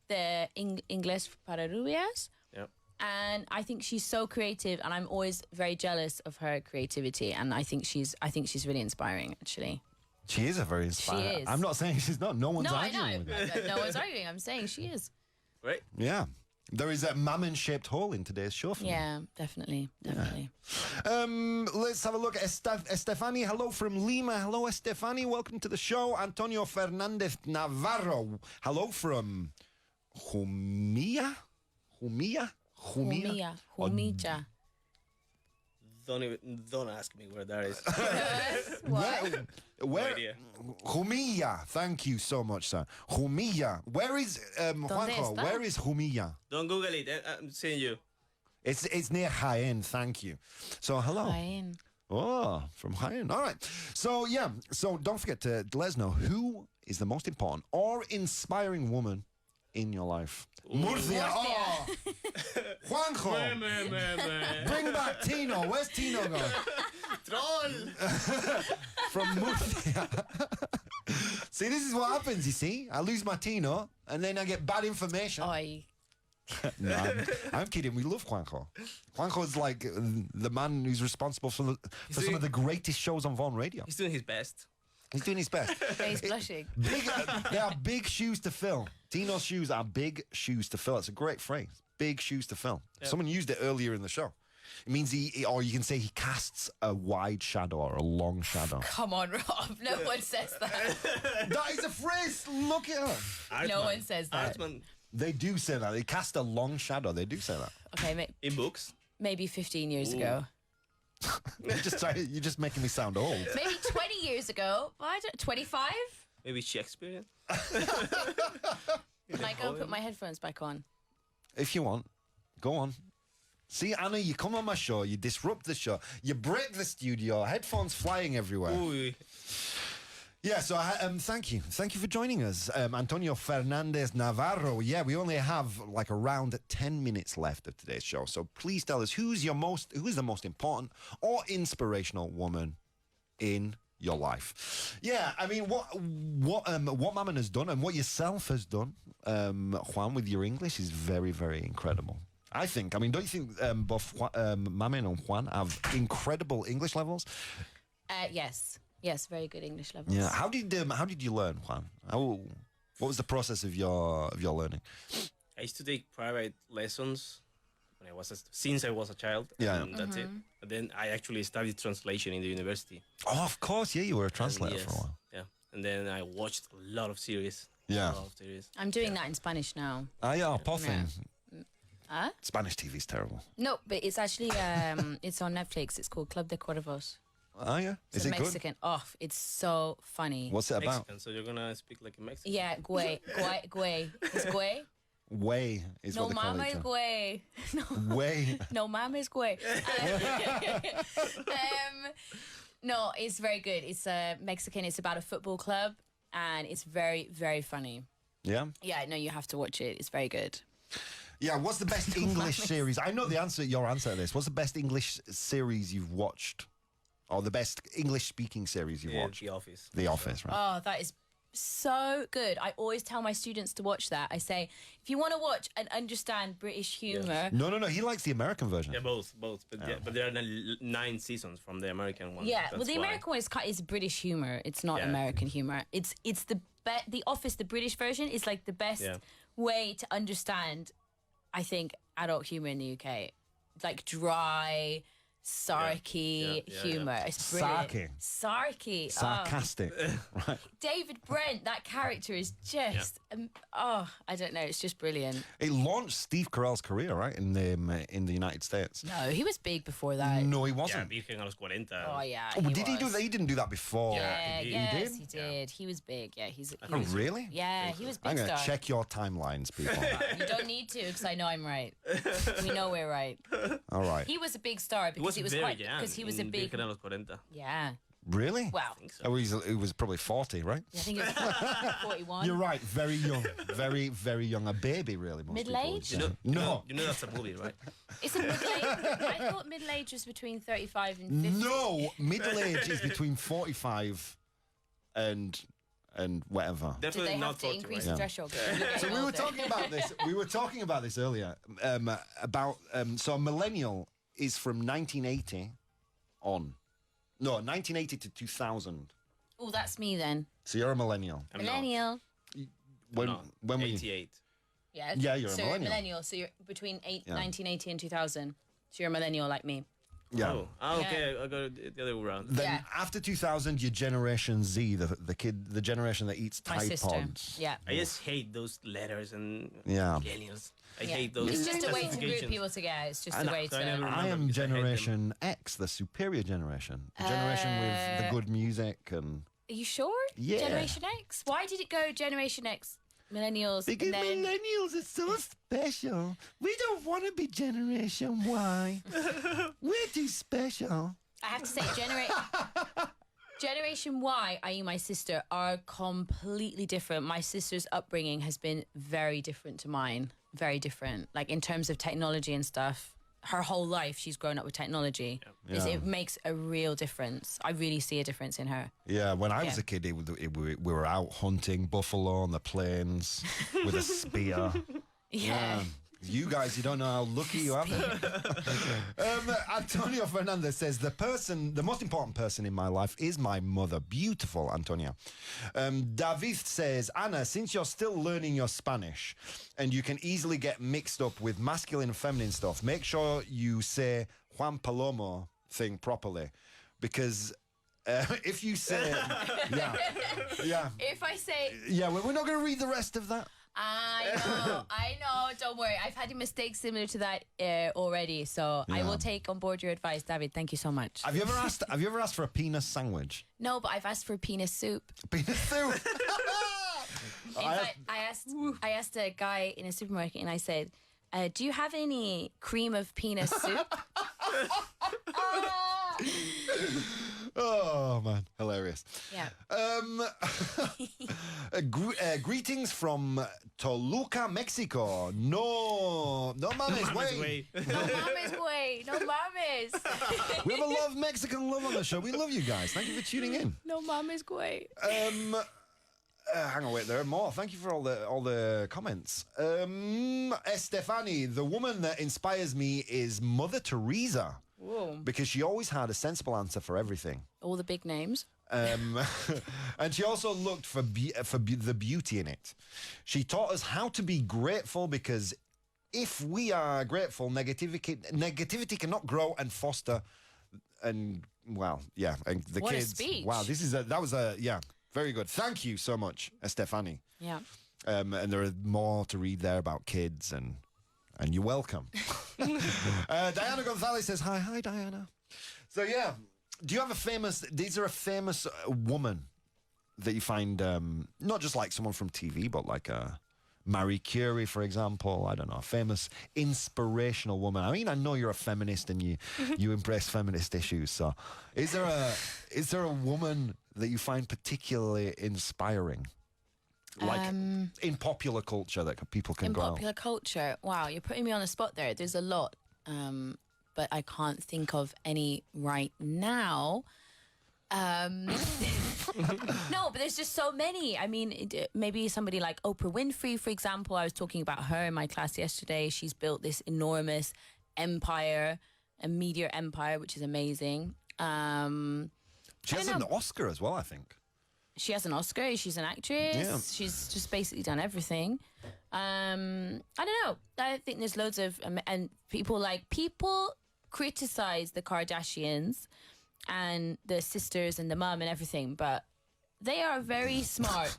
the Inglés para Rubias. Yep. And I think she's so creative, and I'm always very jealous of her creativity. And I think she's really inspiring, actually. She is a very inspiring. She is. I'm not saying she's not. No one's No, I arguing know. with it. No one's arguing. I'm saying she is. Right? Yeah. There is a Mammon-shaped hole in today's show for me. Yeah, definitely. Let's have a look at Estefani. Hello from Lima. Hello, Estefani. Welcome to the show. Antonio Fernandez Navarro. Hello from Jumilla. Don't ask me where that is. Where? No idea. Jumilla. Thank you so much, sir. Jumilla. Where is Juanjo? está? Where is Jumilla? Don't Google it. I'm seeing you. It's near Jaén, thank you. So, hello. Fine. Oh, from Jaén. All right. So, yeah. So, don't forget to let us know who is the most important or inspiring woman in your life. Murcia. Oh. Juanjo. Bring back Tino. Where's Tino gone? Troll. From Murcia. See, this is what happens, you see. I lose my Tino, and then I get bad information. Oi. No, I'm kidding. We love Juanjo. Juanjo's like the man who's responsible for some of the greatest shows on Vaughan Radio. He's doing his best. He's doing his best. He's blushing. They are big shoes to fill. Tino's shoes are big shoes to fill. It's a great phrase. Big shoes to fill. Yep. Someone used it earlier in the show. It means or you can say he casts a wide shadow or a long shadow. Come on, Rob. No one says that. That is a phrase. Look at her. No one says that. Artman. They do say that. They cast a long shadow. They do say that. Okay, In books. maybe 15 years ago. You're just making me sound old. Maybe 20 years ago. I don't, 25? Maybe Shakespeare. Can I go and put my headphones back on? If you want, go on. See, Anna, you come on my show, you disrupt the show, you break the studio, headphones flying everywhere. Ooh. Yeah, so thank you. Thank you for joining us. Antonio Fernandez Navarro. Yeah, we only have like around 10 minutes left of today's show. So please tell us who is the most important or inspirational woman in your life. Yeah, I mean, what Mammon has done and what yourself has done, Juan, with your English is very, very incredible. I think. I mean, don't you think both Mammon and Juan have incredible English levels? Yes. Yes, very good English levels. Yeah. How did you learn, Juan? What was the process of your learning? I used to take private lessons when since I was a child. Yeah. And that's it. But then I actually studied translation in the university. Oh, of course. Yeah, you were a translator for a while. Yeah. And then I watched a lot of series. Yeah. A lot of series. I'm doing that in Spanish now. Ah, yeah, Pothing. Huh? Spanish TV is terrible. No, but it's actually it's on Netflix. It's called Club de Cuervos. Oh, yeah. It's Is it Mexican. good? Oh, it's so funny. What's it about? Mexican, so you're going to speak like a Mexican? Yeah, güey. It's güey. Way is No what they call mames, it. güey. Way. No mames, güey. No, it's very good. It's Mexican. It's about a football club, and it's very, very funny. Yeah? Yeah, no, you have to watch it. It's very good. Yeah, what's the best English series? I know your answer to this. What's the best English series you've watched? Or the best English-speaking series you've watched? The Office. The Office, right. Oh, that is so good. I always tell my students to watch that. I say, if you want to watch and understand British humour... No, he likes the American version. Yeah, both. But there are 9 seasons from the American one. Yeah, well, That's the why. American one is British humour. It's not American humour. It's the Office, the British version, is like the best way to understand, I think, adult humour in the UK. Like dry... sarky humour. It's brilliant. Sarky. Sarcastic. Right. David Brent, that character is just I don't know, it's just brilliant. It launched Steve Carell's career, right, in the United States. No, he was big before that. No, he wasn't. Yeah, Virgen a los 40. Oh yeah. Oh, did he do that? He didn't do that before. Yeah, he yes, did. he did. He was big. Yeah, he Oh, was really? Yeah, he was big I'm star. gonna check your timelines, people. You don't need to, because I know I'm right. We know we're right. All right. He was a big star because He was it was very quite young because he was a in big. Virgen a los 40. Yeah. Really? Well, Oh, he was probably 40, right? I think it was 41. You're right. Very young. Very, very young. A baby, really. Most Middle people would age? say. You know that's a movie, right? Is it middle age? I thought middle age was between 35 and 50. No, middle age is between 45 and whatever. Do Definitely they not have to 40, increase right? the threshold? So we were talking about this. We were talking about this earlier. So a millennial is from 1980 on. No, 1980 to 2000. Oh, that's me then. So you're a millennial. I'm not. Millennial. When were you? 88. Yeah. Yeah, you're a so millennial. So you're between Yeah. 1980 and 2000. So you're a millennial like me. Yeah. Oh, okay. I got it the other way around. Then Yeah. after 2000, you're Generation Z, the generation that eats My Tide sister. Pods. Yeah. I just hate those letters and Yeah. millennials. I Yeah. hate those. It's just a way to group classifications. people together. It's just And a way so I never to. remember I am because I hate them. Generation X, the superior generation. The generation with the good music and... Are you sure? Yeah. Generation X? Why did it go Generation X? Millennials. Because and then, millennials are so special. We don't want to be Generation Y. We're too special. I have to say, Generation Y, i.e. my sister, are completely different. My sister's upbringing has been very different to mine. Very different. Like, in terms of technology and stuff. Her whole life, she's grown up with technology. Yeah. It makes a real difference. I really see a difference in her. Yeah, when I was a kid, we were out hunting buffalo on the plains with a spear. Yeah. You guys, you don't know how lucky you are. Antonio Fernandez says, the most important person in my life is my mother. Beautiful, Antonio. David says, Anna, since you're still learning your Spanish and you can easily get mixed up with masculine and feminine stuff, make sure you say Juan Palomo thing properly. Because if you say... yeah. If I say... Yeah, we're not going to read the rest of that. I know. Don't worry. I've had a mistake similar to that already, so I will take on board your advice, David. Thank you so much. Have you ever asked for a penis sandwich? No, but I've asked for penis soup. Penis soup. In fact, I asked a guy in a supermarket, and I said, "Do you have any cream of penis soup?" Oh man, hilarious. Yeah. Greetings from Toluca, Mexico. No mames, way. No mames, way. No mames. We have a lot of Mexican love on the show. We love you guys. Thank you for tuning in. No mames, way. Hang on, wait, there are more. Thank you for all the comments. Estefani, the woman that inspires me is Mother Teresa. Whoa. Because she always had a sensible answer for everything. All the big names. And she also looked for the beauty in it. She taught us how to be grateful, because if we are grateful, negativity cannot grow and foster. And well, yeah, and the what kids. A speech. Wow, that was very good. Thank you so much, Estefani. Yeah. And there are more to read there about kids, and you're welcome. Diana Gonzalez says, hi, Diana. So, yeah, do you have is there a famous woman that you find, not just like someone from TV, but like Marie Curie, for example? I don't know, a famous inspirational woman. I mean, I know you're a feminist and you embrace feminist issues. So is there a woman that you find particularly inspiring? Like in popular culture that people can go out? In popular culture? Wow, you're putting me on the spot there. There's a lot, but I can't think of any right now. No, but there's just so many. I mean, maybe somebody like Oprah Winfrey, for example. I was talking about her in my class yesterday. She's built this enormous empire, a media empire, which is amazing. She has an Oscar as well, I think. She has an Oscar. She's an actress. Yeah. She's just basically done everything. I don't know. I think there's loads of and people criticize the Kardashians and the sisters and the mum and everything, but they are very smart.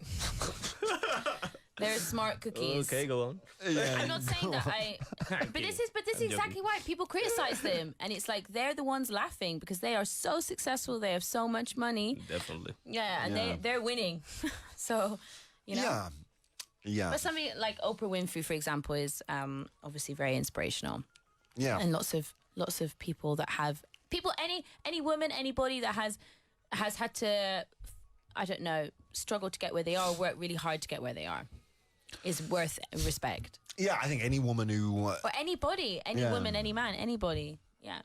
They're smart cookies. Okay, go on. Yeah. I'm not saying that but this is exactly why people criticize them, and it's like they're the ones laughing because they are so successful. They have so much money. Definitely. Yeah, and they're winning. So, you know. Yeah. But somebody like Oprah Winfrey, for example, is obviously very inspirational. Yeah. And lots of people that have any woman, anybody that has had to, I don't know, struggle to get where they are, or work really hard to get where they are, is worth respect. Yeah, I think any woman who... or anybody, any woman, any man, anybody. Yeah.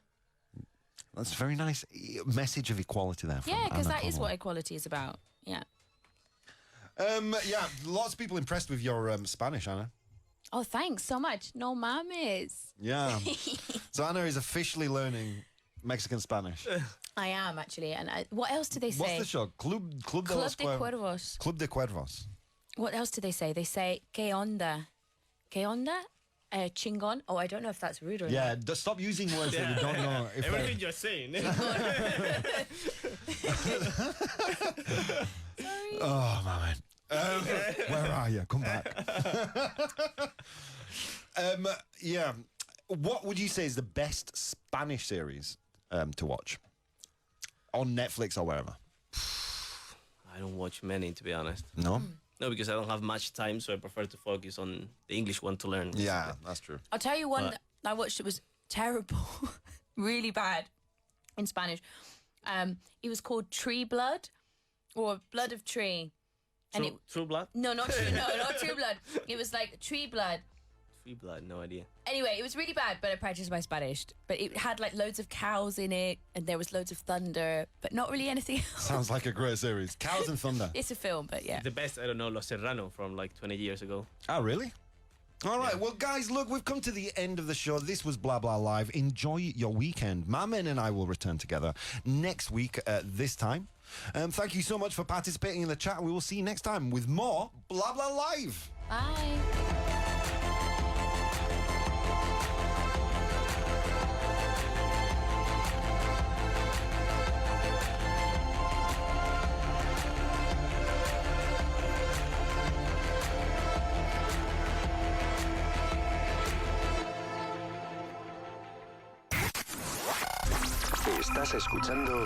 That's a very nice message of equality there. Yeah, because that is what equality is about. Yeah. Yeah, lots of people impressed with your Spanish, Anna. Oh, thanks so much. No mames. Yeah. So Anna is officially learning Mexican Spanish. I am, actually. And what else do they say? What's the show? Club de Cuervos. Club de Cuervos. What else do they say? They say, ¿Qué onda? ¿Qué onda? Chingon. Oh, I don't know if that's rude or not. Yeah, stop using words that you don't know. If Everything you're saying. Sorry. Oh, my man. Where are you? Come back. Yeah. What would you say is the best Spanish series to watch? On Netflix or wherever? I don't watch many, to be honest. No? No, because I don't have much time, so I prefer to focus on the English one to learn. Yeah, that's true. I'll tell you one that I watched that was terrible, really bad in Spanish. It was called Tree Blood or Blood of Tree. And True Blood? No, not True, no, not True Blood. It was like Tree Blood. Tree Blood, no idea. Anyway, it was really bad, but I practiced my Spanish. But it had like loads of cows in it, and there was loads of thunder, but not really anything else. Sounds like a great series. Cows and Thunder. It's a film, but yeah. The best, I don't know, Los Serrano from like 20 years ago. Oh, really? All right, well, guys, look, we've come to the end of the show. This was Blah Blah Live. Enjoy your weekend. Mamen and I will return together next week at this time. Thank you so much for participating in the chat. We will see you next time with more Blah Blah Live. Bye. Estás escuchando